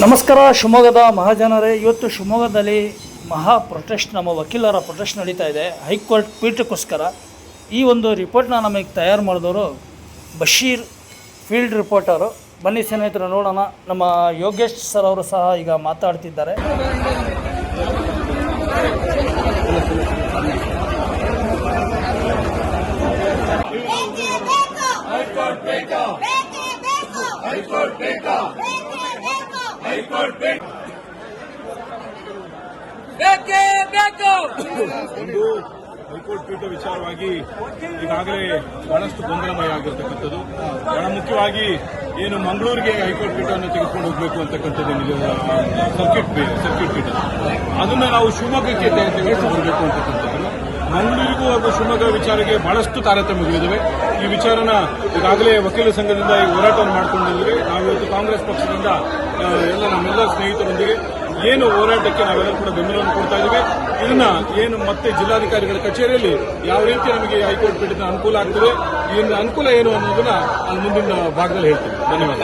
ನಮಸ್ಕಾರ ಶಿವಮೊಗ್ಗದ ಮಹಾಜನರೇ, ಇವತ್ತು ಶಿವಮೊಗ್ಗದಲ್ಲಿ ಮಹಾ ಪ್ರೊಟೆಸ್ಟ್, ನಮ್ಮ ವಕೀಲರ ಪ್ರೊಟೆಸ್ಟ್ ನಡೀತಾ ಇದೆ ಹೈಕೋರ್ಟ್ ಪೀಠಕ್ಕೋಸ್ಕರ. ಈ ಒಂದು ರಿಪೋರ್ಟ್ನ ನಮಗೆ ತಯಾರು ಮಾಡಿದವರು ಬಶೀರ್, ಫೀಲ್ಡ್ ರಿಪೋರ್ಟರು. ಬನ್ನಿ ಸ್ನೇಹಿತರೆ ನೋಡೋಣ. ನಮ್ಮ ಯೋಗೇಶ್ ಸರ್ ಅವರು ಸಹ ಈಗ ಮಾತಾಡ್ತಿದ್ದಾರೆ. ಒಂದು ಹೈಕೋರ್ಟ್ ಪೀಠ ವಿಚಾರವಾಗಿ ಈಗಾಗಲೇ ಬಹಳಷ್ಟು ಗೊಂದಲಮಯ ಆಗಿರ್ತಕ್ಕಂಥದ್ದು. ಬಹಳ ಮುಖ್ಯವಾಗಿ ಏನು ಮಂಗಳೂರಿಗೆ ಹೈಕೋರ್ಟ್ ಪೀಠವನ್ನು ತೆಗೆದುಕೊಂಡು ಹೋಗಬೇಕು ಅಂತಕ್ಕಂಥದ್ದು ಸರ್ಕಿಟ್ ಪೀಠ, ಅದನ್ನ ನಾವು ಶಿವಮೊಗ್ಗಕ್ಕೆ ತೆಗೆದುಕೊಂಡು ಬರಬೇಕು ಅಂತಕ್ಕಂಥದ್ದು. ಮಂಗಳೂರಿಗೂ ಹಾಗೂ ಶಿವಮೊಗ್ಗ ವಿಚಾರಕ್ಕೆ ಬಹಳಷ್ಟು ತಾರತಮ್ಯಗಳಿವೆ. ಈ ವಿಚಾರನ ಈಗಾಗಲೇ ವಕೀಲ ಸಂಘದಿಂದ ಈ ಹೋರಾಟವನ್ನು ಮಾಡಿಕೊಂಡಿದ್ದೇವೆ. ನಾವು ಇವತ್ತು ಕಾಂಗ್ರೆಸ್ ಪಕ್ಷದಿಂದ ನಮ್ಮೆಲ್ಲ ಸ್ನೇಹಿತರೊಂದಿಗೆ ಏನು ಹೋರಾಟಕ್ಕೆ ನಾವೆಲ್ಲರೂ ಕೂಡ ಬೆಂಬಲವನ್ನು ಕೊಡ್ತಾ ಇದ್ದೀವಿ. ಇದನ್ನ ಏನು ಮತ್ತೆ ಜಿಲ್ಲಾಧಿಕಾರಿಗಳ ಕಚೇರಿಯಲ್ಲಿ ಯಾವ ರೀತಿ ನಮಗೆ ಹೈಕೋರ್ಟ್ ಪೀಠದ ಅನುಕೂಲ ಆಗ್ತದೆ, ಇದರಿಂದ ಅನುಕೂಲ ಏನು ಅನ್ನೋದನ್ನ ಮುಂದಿನ ಭಾಗದಲ್ಲಿ ಹೇಳ್ತೀವಿ. ಧನ್ಯವಾದ.